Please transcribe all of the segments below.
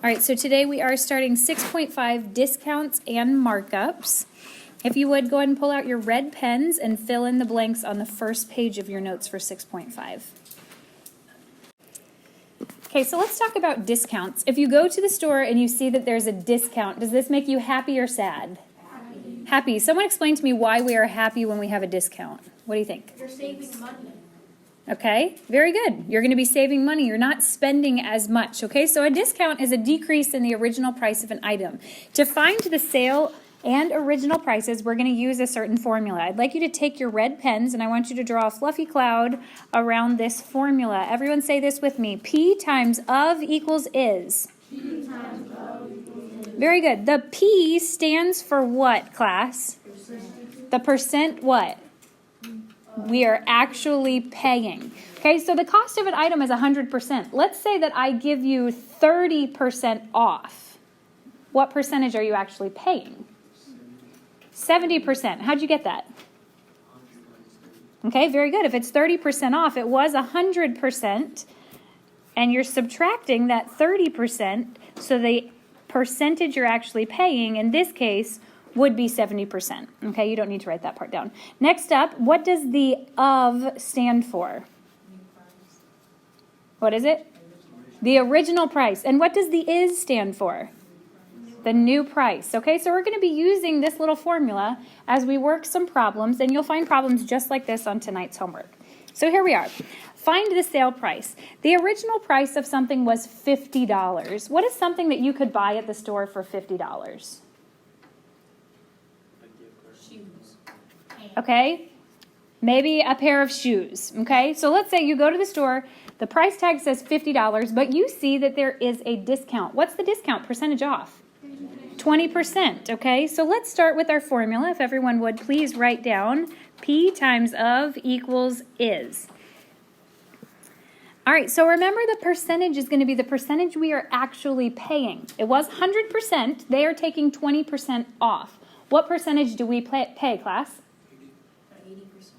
All right, so today we are starting 6.5 discounts and markups. If you would, go ahead and pull out your red pens and fill in the blanks on the first page of your notes for 6.5. Okay, so let's talk about discounts. If you go to the store and you see that there's a discount, does this make you happy or sad? Happy. Happy. Someone explain to me why we are happy when we have a discount. What do you think? You're saving money. Okay, very good. You're going to be saving money. You're not spending as much. Okay, so a discount is a decrease in the original price of an item. To find the sale and original prices, we're going to use a certain formula. I'd like you to take your red pens and I want you to draw a fluffy cloud around this formula. Everyone say this with me. P times of equals is. P times of equals is. Very good. The P stands for what, class? Percent. The percent what? We are actually paying. Okay, so the cost of an item is 100%. Let's say that I give you 30% off. What percentage are you actually paying? 70%. How'd you get that? Okay, very good. If it's 30% off, it was 100%, and you're subtracting that 30%, so the percentage you're actually paying, in this case, would be 70%. Okay, you don't need to write that part down. Next up, what does the of stand for? What is it? The original price. And what does the is stand for? The new price. Okay, so we're going to be using this little formula as we work some problems, and you'll find problems just like this on tonight's homework. So here we are. Find the sale price. The original price of something was $50. What is something that you could buy at the store for $50? Okay, maybe a pair of shoes. Okay, so let's say you go to the store, the price tag says $50, but you see that there is a discount. What's the discount percentage off? 20%. Okay, so let's start with our formula. If everyone would please write down P times of equals is. All right, so remember the percentage is going to be the percentage we are actually paying. It was 100%. They are taking 20% off. What percentage do we pay, class?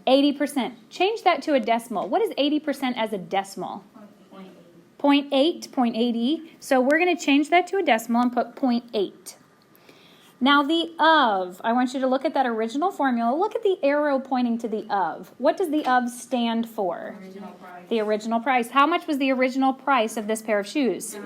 80%. Change that to a decimal. What is 80% as a decimal? 0.8, 0.80. So we're going to change that to a decimal and put 0.8. Now the of, I want you to look at that original formula. Look at the arrow pointing to the of. What does the of stand for? Original price. The original price. How much was the original price of this pair of shoes?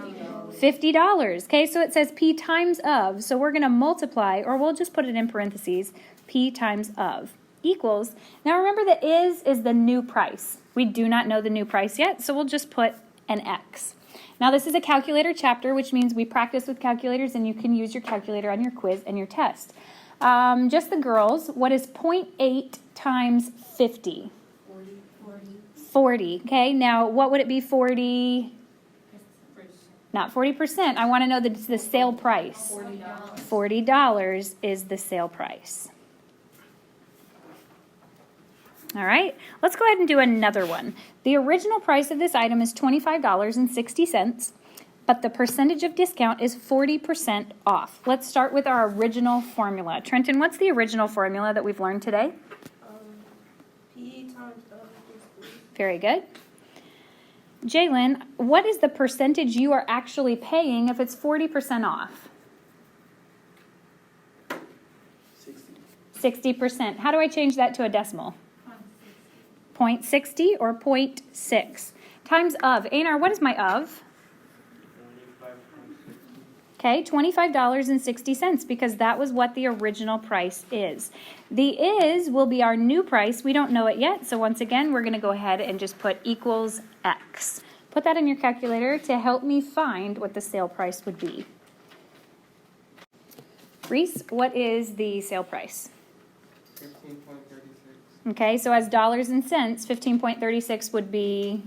$50. Okay, so it says P times of. So we're going to multiply, or we'll just put it in parentheses, P times of equals. Now remember the is the new price. We do not know the new price yet, so we'll just put an X. Now this is a calculator chapter, which means we practice with calculators and you can use your calculator on your quiz and your test. Just the girls, what is 0.8 times 50? 40. Okay, now what would it be 40? Not 40%. I want to know the sale price. $40 is the sale price. All right, let's go ahead and do another one. The original price of this item is $25.60, but the percentage of discount is 40% off. Let's start with our original formula. Trenton, what's the original formula that we've learned today? P times of equals 3. Very good. Jalen, what is the percentage you are actually paying if it's 40% off? 60%. How do I change that to a decimal? 0.60 or 0.6 times of. Einar, what is my of? Okay, $25.60 because that was what the original price is. The is will be our new price. We don't know it yet, so once again, we're going to go ahead and just put equals X. Put that in your calculator to help me find what the sale price would be. Reese, what is the sale price? 15.36. Okay, so as dollars and cents, 15.36 would be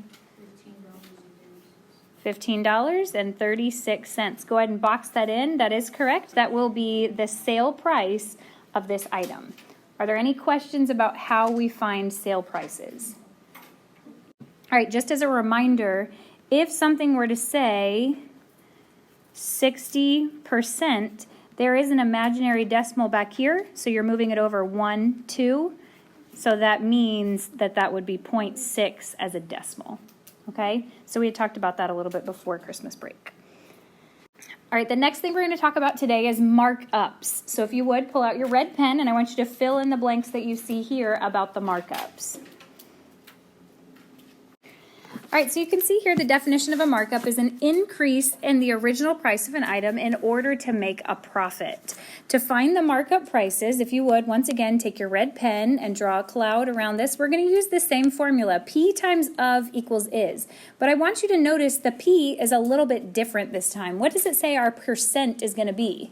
$15.36. Go ahead and box that in. That is correct. That will be the sale price of this item. Are there any questions about how we find sale prices? All right, just as a reminder, if something were to say 60%, there is an imaginary decimal back here, so you're moving it over 1, 2. So that means that that would be 0.6 as a decimal. Okay, so we had talked about that a little bit before Christmas break. All right, the next thing we're going to talk about today is markups. So if you would, pull out your red pen, and I want you to fill in the blanks that you see here about the markups. All right, so you can see here the definition of a markup is an increase in the original price of an item in order to make a profit. To find the markup prices, if you would, once again, take your red pen and draw a cloud around this. We're going to use the same formula, P times of equals is. But I want you to notice the P is a little bit different this time. What does it say our percent is going to be?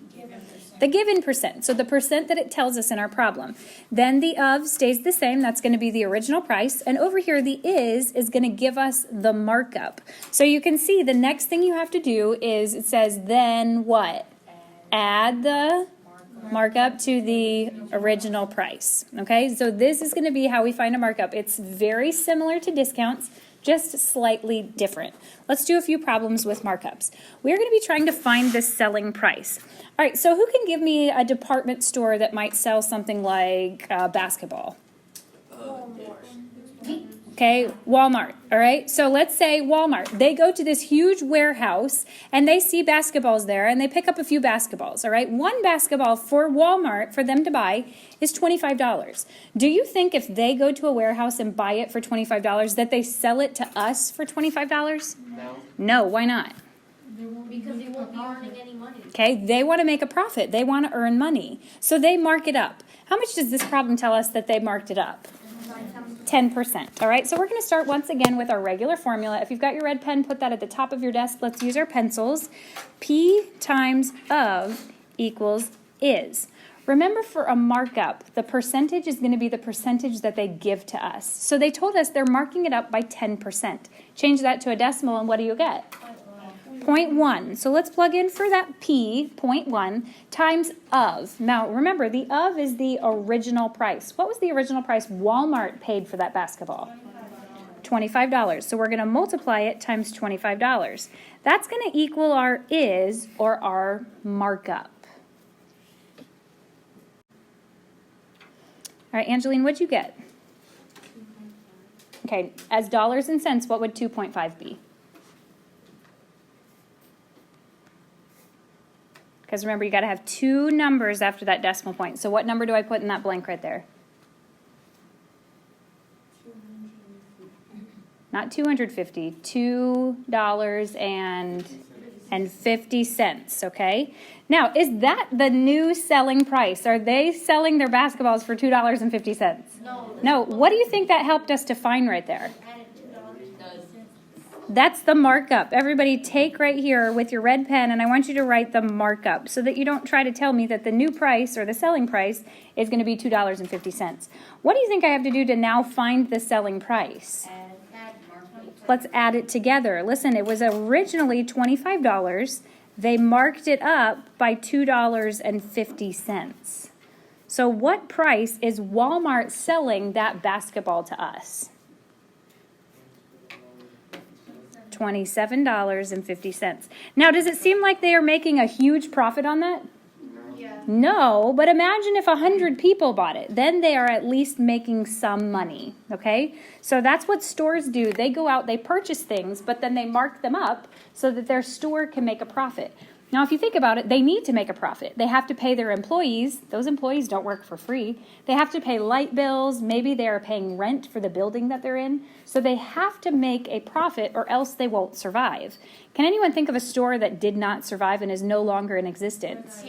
The given percent, so the percent that it tells us in our problem. Then the of stays the same, that's going to be the original price, and over here the is going to give us the markup. So you can see the next thing you have to do is it says then what? Add the markup to the original price. Okay, so this is going to be how we find a markup. It's very similar to discounts, just slightly different. Let's do a few problems with markups. We're going to be trying to find the selling price. All right, so who can give me a department store that might sell something like basketball? Okay, Walmart, all right? So let's say Walmart. They go to this huge warehouse, and they see basketballs there, and they pick up a few basketballs, all right? One basketball for Walmart, for them to buy, is $25. Do you think if they go to a warehouse and buy it for $25, that they sell it to us for $25? No. No, why not? Because they won't be earning any money. Okay, they want to make a profit. They want to earn money. So they mark it up. How much does this problem tell us that they marked it up? 10%. All right, so we're going to start once again with our regular formula. If you've got your red pen, put that at the top of your desk. Let's use our pencils. P times of equals is. Remember, for a markup, the percentage is going to be the percentage that they give to us. So they told us they're marking it up by 10%. Change that to a decimal, and what do you get? 0.1. So let's plug in for that P, 0.1, times of. Now, remember, the of is the original price. What was the original price Walmart paid for that basketball? $25. So we're going to multiply it times $25. That's going to equal our is, or our markup. All right, Angeline, what'd you get? Okay, as dollars and cents, what would 2.5 be? Because remember, you got to have two numbers after that decimal point. So what number do I put in that blank right there? Not 250, $2.50, okay? Now, is that the new selling price? Are they selling their basketballs for $2.50? No. What do you think that helped us to find right there? That's the markup. Everybody take right here with your red pen, and I want you to write the markup so that you don't try to tell me that the new price or the selling price is going to be $2.50. What do you think I have to do to now find the selling price? Let's add it together. Listen, it was originally $25. They marked it up by $2.50. So what price is Walmart selling that basketball to us? $27.50. Now, does it seem like they are making a huge profit on that? Yeah. No, but imagine if 100 people bought it. Then they are at least making some money, okay? So that's what stores do. They go out, they purchase things, but then they mark them up so that their store can make a profit. Now, if you think about it, they need to make a profit. They have to pay their employees. Those employees don't work for free. They have to pay light bills. Maybe they are paying rent for the building that they're in. So they have to make a profit or else they won't survive. Can anyone think of a store that did not survive and is no longer in existence?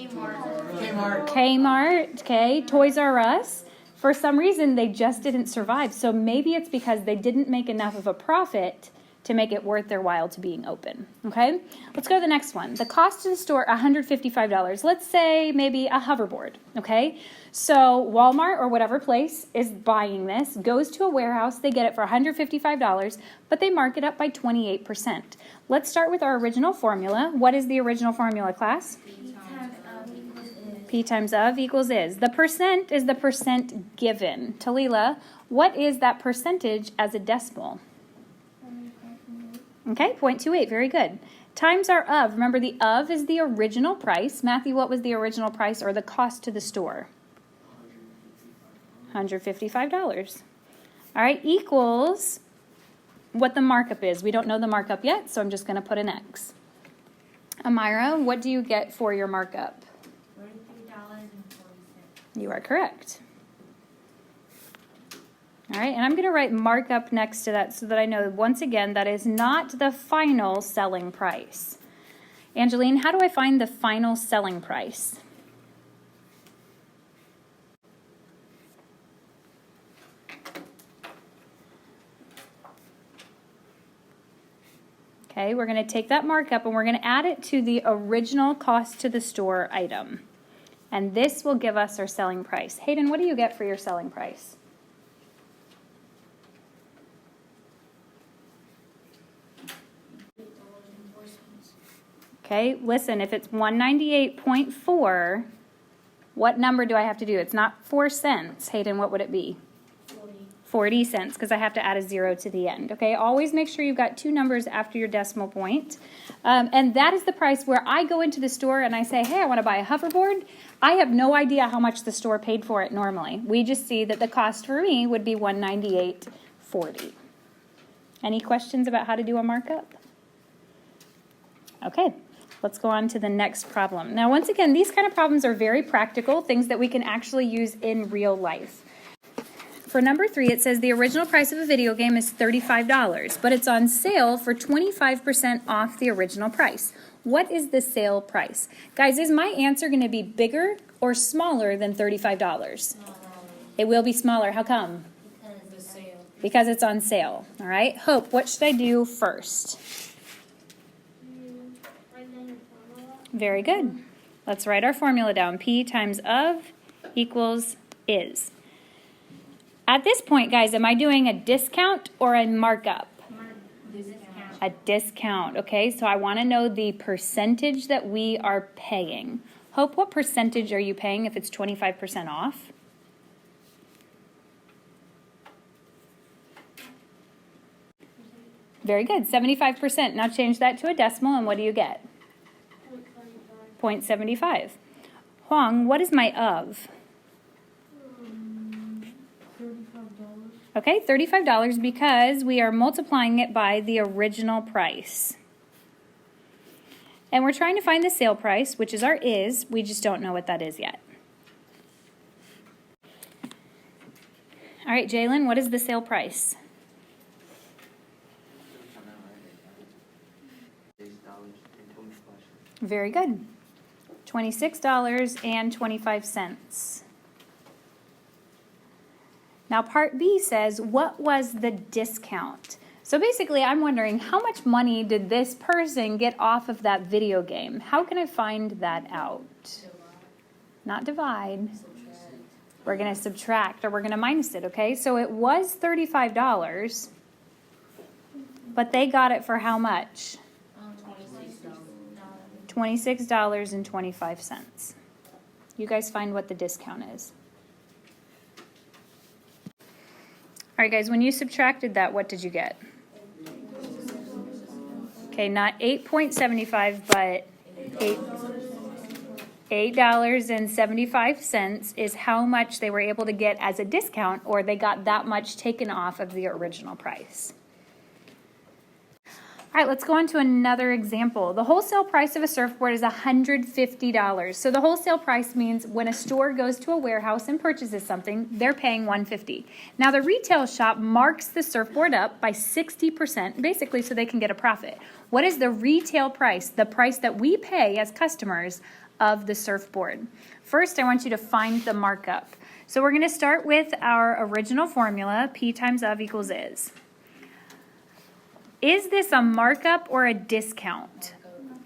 Kmart, okay. Toys R Us. For some reason, they just didn't survive. So maybe it's because they didn't make enough of a profit to make it worth their while to being open, okay? Let's go to the next one. The cost to the store, $155. Let's say maybe a hoverboard, okay? So Walmart or whatever place is buying this, goes to a warehouse, they get it for $155, but they mark it up by 28%. Let's start with our original formula. What is the original formula, class? P times of equals is. The percent is the percent given. Talila, what is that percentage as a decimal? Okay, 0.28, very good. Times our of. Remember, the of is the original price. Matthew, what was the original price or the cost to the store? $155. All right, equals what the markup is. We don't know the markup yet, so I'm just going to put an X. Amira, what do you get for your markup? $43.40. You are correct. All right, and I'm going to write markup next to that so that I know, once again, that is not the final selling price. Angeline, how do I find the final selling price? Okay, we're going to take that markup and we're going to add it to the original cost to the store item. And this will give us our selling price. Hayden, what do you get for your selling price? Okay, listen, if it's 198.4, what number do I have to do? It's not 4 cents. Hayden, what would it be? 40 cents, because I have to add a 0 to the end. Okay, always make sure you've got 2 numbers after your decimal point. And that is the price where I go into the store and I say, hey, I want to buy a hoverboard. I have no idea how much the store paid for it normally. We just see that the cost for me would be $198.40. Any questions about how to do a markup? Okay, let's go on to the next problem. Now, once again, these kind of problems are very practical, things that we can actually use in real life. For number 3, it says the original price of a video game is $35, but it's on sale for 25% off the original price. What is the sale price? Guys, is my answer going to be bigger or smaller than $35? It will be smaller. How come? Because it's on sale. All right. Hope, what should I do first? Very good. Let's write our formula down. P times of equals is. At this point, guys, am I doing a discount or a markup? Discount. A discount, okay? So I want to know the percentage that we are paying. Hope, what percentage are you paying if it's 25% off? Very good, 75%. Now change that to a decimal, and what do you get? 0.75. Huang, what is my of? Okay, $35 because we are multiplying it by the original price. And we're trying to find the sale price, which is our is. We just don't know what that is yet. All right, Jalen, what is the sale price? Very good. $26.25. Now, part B says, what was the discount? So basically, I'm wondering, how much money did this person get off of that video game? How can I find that out? Not divide. We're going to subtract, or we're going to minus it, okay? So it was $35, but they got it for how much? $26.25. You guys find what the discount is. All right, guys, when you subtracted that, what did you get? Okay, not 8.75, but $8.75 is how much they were able to get as a discount, or they got that much taken off of the original price. All right, let's go on to another example. The wholesale price of a surfboard is $150. So the wholesale price means when a store goes to a warehouse and purchases something, they're paying $150. Now the retail shop marks the surfboard up by 60%, basically so they can get a profit. What is the retail price, the price that we pay as customers of the surfboard? First, I want you to find the markup. So we're going to start with our original formula, P times of equals is. Is this a markup or a discount?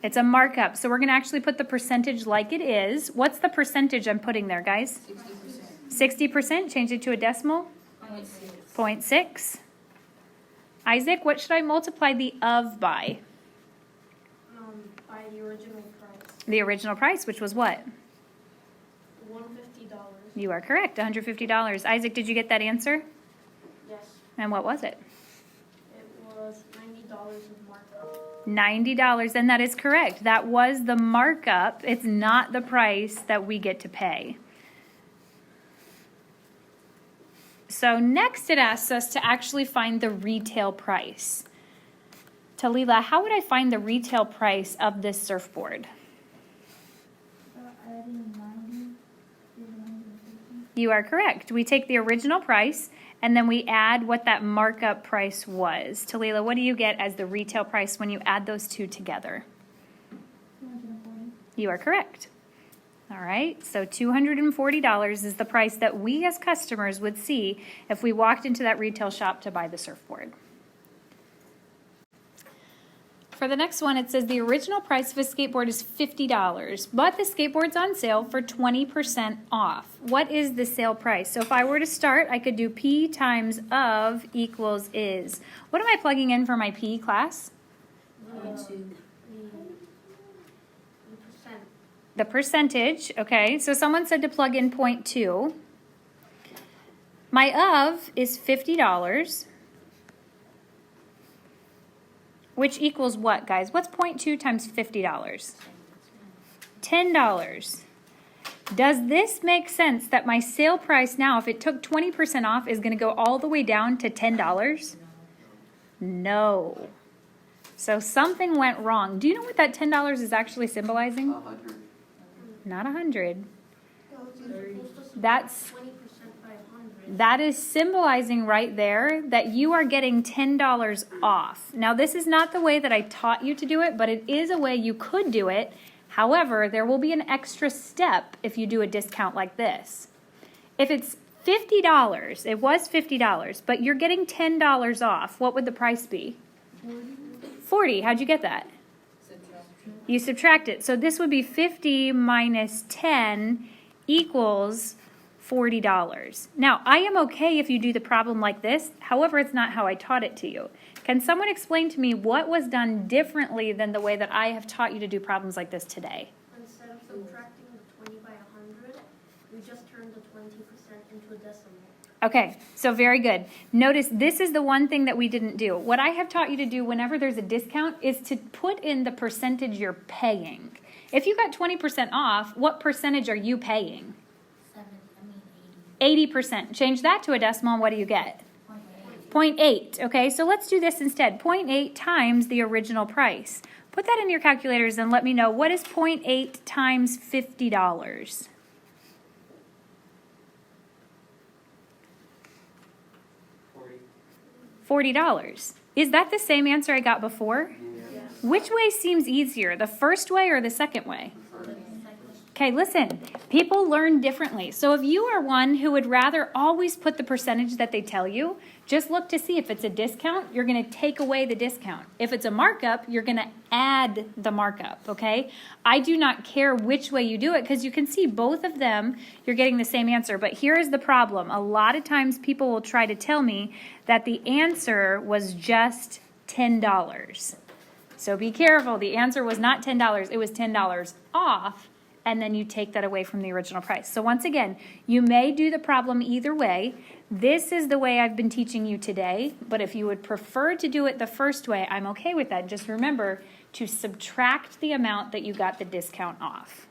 It's a markup. So we're going to actually put the percentage like it is. What's the percentage I'm putting there, guys? 60%. 60%. Change it to a decimal. 0.6. Isaac, what should I multiply the of by? By the original price. The original price, which was what? $150. You are correct, $150. Isaac, did you get that answer? Yes. And what was it? It was $90 of markup. $90, and that is correct. That was the markup. It's not the price that we get to pay. So next it asks us to actually find the retail price. Talila, how would I find the retail price of this surfboard? Adding 90 is 150. You are correct. We take the original price and then we add what that markup price was. Talila, what do you get as the retail price when you add those two together? 240. You are correct. All right, so $240 is the price that we as customers would see if we walked into that retail shop to buy the surfboard. For the next one, it says the original price of a skateboard is $50, but the skateboard's on sale for 20% off. What is the sale price? So if I were to start, I could do P times of equals is. What am I plugging in for my P class? The percentage, okay. So someone said to plug in 0.2. My of is $50. Which equals what, guys? What's 0.2 times $50? $10. Does this make sense that my sale price now, if it took 20% off, is going to go all the way down to $10? No. So something went wrong. Do you know what that $10 is actually symbolizing? 100. Not 100. That's 20% by 100. That is symbolizing right there that you are getting $10 off. Now, this is not the way that I taught you to do it, but it is a way you could do it. However, there will be an extra step if you do a discount like this. If it's $50, it was $50, but you're getting $10 off, what would the price be? 40. How'd you get that? You subtract it. So this would be 50 minus 10 equals $40. Now, I am okay if you do the problem like this. However, it's not how I taught it to you. Can someone explain to me what was done differently than the way that I have taught you to do problems like this today? Instead of subtracting the 20 by 100, we just turned the 20% into a decimal. Okay, so very good. Notice this is the one thing that we didn't do. What I have taught you to do whenever there's a discount is to put in the percentage you're paying. If you got 20% off, what percentage are you paying? 80%. Change that to a decimal and what do you get? 0.8. Okay, so let's do this instead. 0.8 times the original price. Put that in your calculators and let me know, what is 0.8 times $50? $40. Is that the same answer I got before? Yes. Which way seems easier, the first way or the second way? Okay, listen, people learn differently. So if you are one who would rather always put the percentage that they tell you, just look to see if it's a discount, you're going to take away the discount. If it's a markup, you're going to add the markup, okay? I do not care which way you do it because you can see both of them, you're getting the same answer. But here is the problem. A lot of times people will try to tell me that the answer was just $10. So be careful. The answer was not $10. It was $10 off. And then you take that away from the original price. So once again, you may do the problem either way. This is the way I've been teaching you today, but if you would prefer to do it the first way, I'm okay with that. Just remember to subtract the amount that you got the discount off.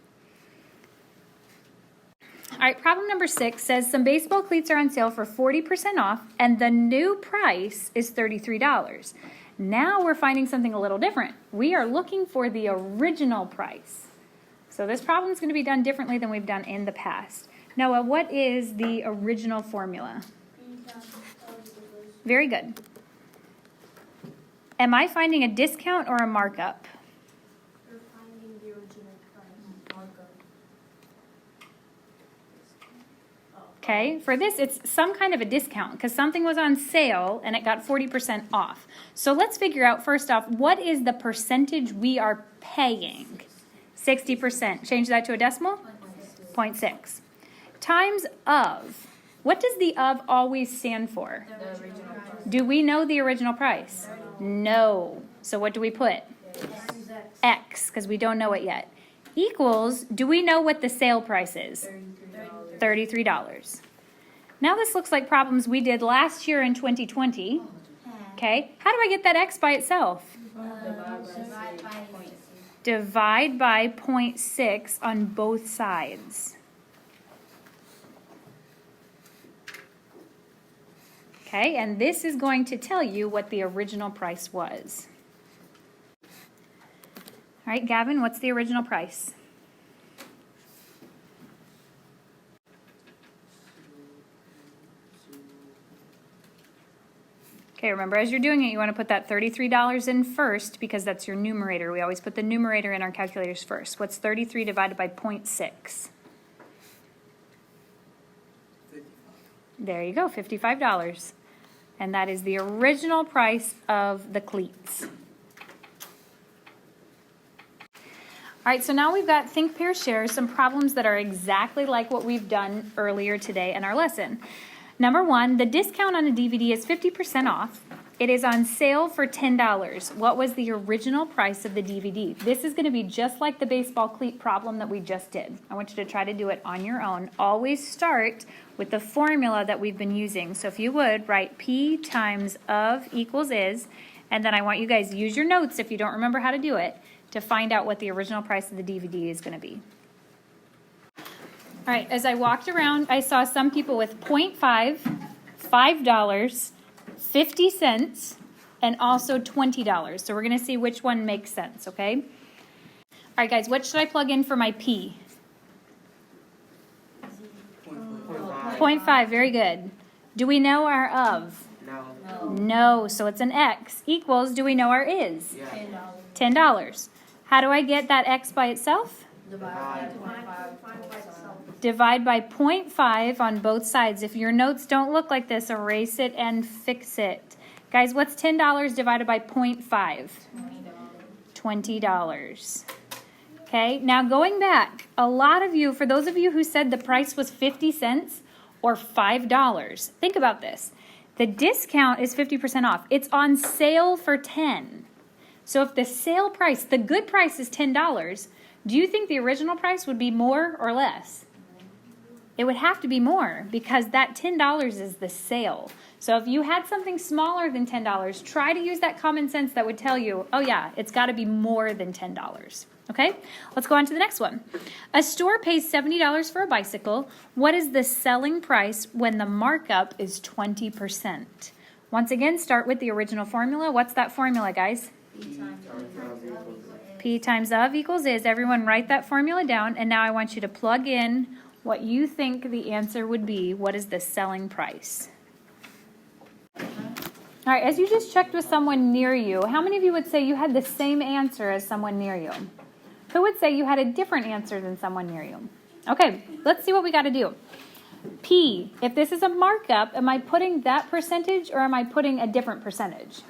All right, problem number 6 says some baseball cleats are on sale for 40% off, and the new price is $33. Now we're finding something a little different. We are looking for the original price. So this problem is going to be done differently than we've done in the past. Noah, what is the original formula? Very good. Am I finding a discount or a markup? We're finding the original price. Markup. Okay, for this, it's some kind of a discount because something was on sale and it got 40% off. So let's figure out, first off, what is the percentage we are paying? 60%. Change that to a decimal? 0.6. Times of. What does the of always stand for? Do we know the original price? No. So what do we put? X, because we don't know it yet. Equals, do we know what the sale price is? $33. Now this looks like problems we did last year in 2020. Okay, how do I get that X by itself? Divide by 0.6 on both sides. Okay, and this is going to tell you what the original price was. All right, Gavin, what's the original price? Okay, remember as you're doing it, you want to put that $33 in first because that's your numerator. We always put the numerator in our calculators first. What's 33 divided by 0.6? There you go, $55. And that is the original price of the cleats. All right, so now we've got think, pair, share, some problems that are exactly like what we've done earlier today in our lesson. Number one, the discount on a DVD is 50% off. It is on sale for $10. What was the original price of the DVD? This is going to be just like the baseball cleat problem that we just did. I want you to try to do it on your own. Always start with the formula that we've been using. So if you would, write P times of equals is, and then I want you guys to use your notes if you don't remember how to do it, to find out what the original price of the DVD is going to be. All right, as I walked around, I saw some people with 0.5, $5, 50 cents, and also $20. So we're going to see which one makes sense, okay? All right, guys, what should I plug in for my P? 0.5, very good. Do we know our of? No. No, so it's an X. Equals, do we know our is? Yeah. $10. How do I get that X by itself? Divide. Divide by 0.5 on both sides. If your notes don't look like this, erase it and fix it. Guys, what's $10 divided by 0.5? $20. Okay, now going back, a lot of you, for those of you who said the price was 50 cents or $5, think about this. The discount is 50% off. It's on sale for $10. So if the sale price, the good price is $10, do you think the original price would be more or less? It would have to be more because that $10 is the sale. So if you had something smaller than $10, try to use that common sense that would tell you, oh yeah, it's got to be more than $10. Okay, let's go on to the next one. A store pays $70 for a bicycle. What is the selling price when the markup is 20%? Once again, start with the original formula. What's that formula, guys? P times of equals is. Everyone write that formula down. And now I want you to plug in what you think the answer would be. What is the selling price? All right, as you just checked with someone near you, how many of you would say you had the same answer as someone near you? Who would say you had a different answer than someone near you? Okay, let's see what we got to do. P, if this is a markup, am I putting that percentage or am I putting a different percentage?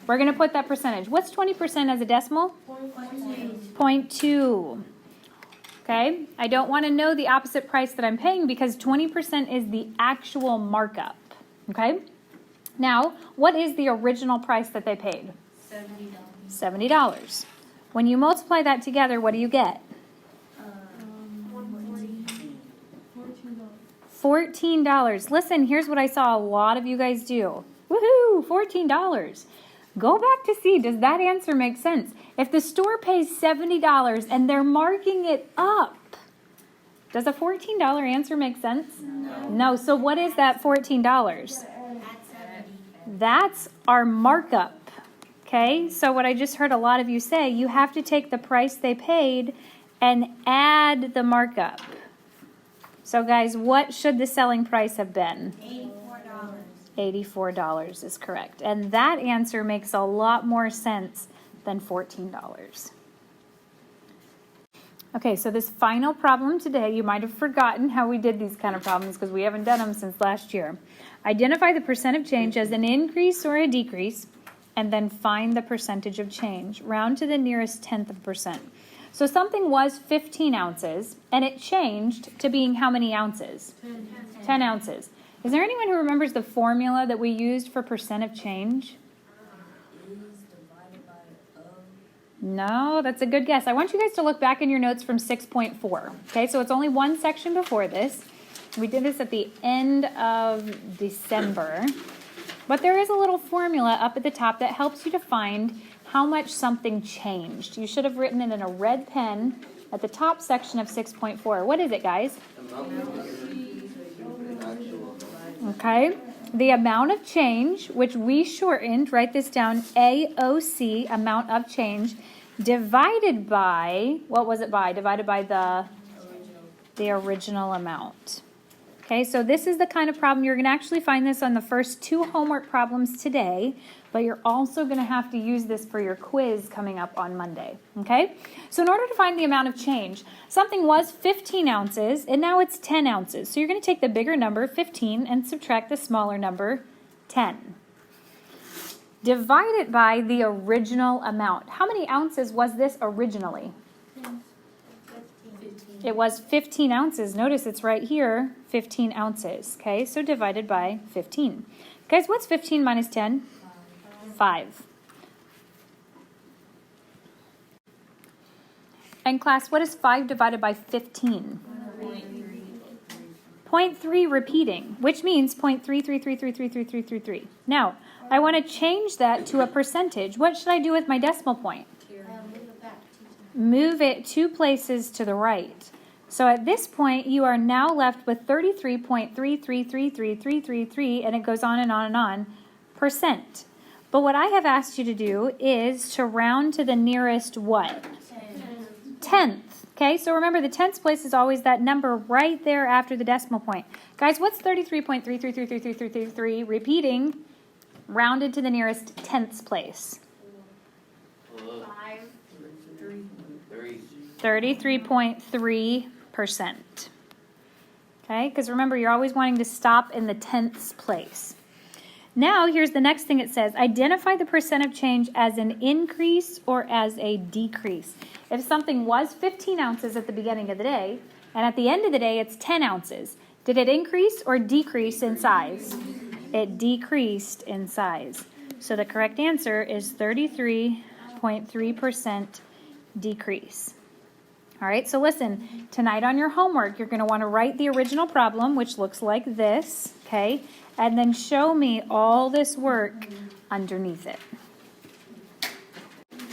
We're going to put that percentage. What's 20% as a decimal? 0.2. Okay, I don't want to know the opposite price that I'm paying because 20% is the actual markup. Okay, now what is the original price that they paid? $70. When you multiply that together, what do you get? $14. Listen, here's what I saw a lot of you guys do. Woohoo, $14. Go back to see, does that answer make sense? If the store pays $70 and they're marking it up, does a $14 answer make sense? No. So what is that $14? That's our markup. Okay, so what I just heard a lot of you say, you have to take the price they paid and add the markup. So guys, what should the selling price have been? $84 is correct. And that answer makes a lot more sense than $14. Okay, so this final problem today, you might have forgotten how we did these kind of problems because we haven't done them since last year. Identify the percent of change as an increase or a decrease, and then find the percentage of change. Round to the nearest tenth of percent. So something was 15 ounces, and it changed to being how many ounces? 10 ounces. Is there anyone who remembers the formula that we used for percent of change? No, that's a good guess. I want you guys to look back in your notes from 6.4. Okay, so it's only one section before this. We did this at the end of December. But there is a little formula up at the top that helps you to find how much something changed. You should have written it in a red pen at the top section of 6.4. What is it, guys? Okay, the amount of change, which we shortened, write this down, AOC, amount of change, divided by, what was it by? Divided by the original amount. Okay, so this is the kind of problem, you're going to actually find this on the first 2 homework problems today, but you're also going to have to use this for your quiz coming up on Monday. Okay, so in order to find the amount of change, something was 15 ounces and now it's 10 ounces. So you're going to take the bigger number, 15, and subtract the smaller number, 10. Divide it by the original amount. How many ounces was this originally? It was 15 ounces. Notice it's right here, 15 ounces. Okay, so divided by 15. Guys, what's 15 minus 10? 5. And class, what is 5 divided by 15? 0.3 repeating, which means 0.333333333. Now, I want to change that to a percentage. What should I do with my decimal point? Move it 2 places to the right. So at this point, you are now left with 33.3333333, and it goes on and on and on, percent. But what I have asked you to do is to round to the nearest what? Tenth. Okay, so remember the tenths place is always that number right there after the decimal point. Guys, what's 33.3333333 repeating, rounded to the nearest tenths place? 33.3%. Okay, because remember, you're always wanting to stop in the tenths place. Now, here's the next thing it says. Identify the percent of change as an increase or as a decrease. If something was 15 ounces at the beginning of the day, and at the end of the day, it's 10 ounces, did it increase or decrease in size? It decreased in size. So the correct answer is 33.3% decrease. All right, so listen, tonight on your homework, you're going to want to write the original problem, which looks like this, okay? And then show me all this work underneath it.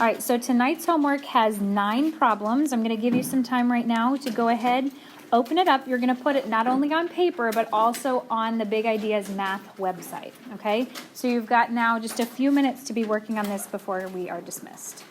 All right, so tonight's homework has 9 problems. I'm going to give you some time right now to go ahead, open it up. You're going to put it not only on paper, but also on the Big Ideas Math website, okay? So you've got now just a few minutes to be working on this before we are dismissed.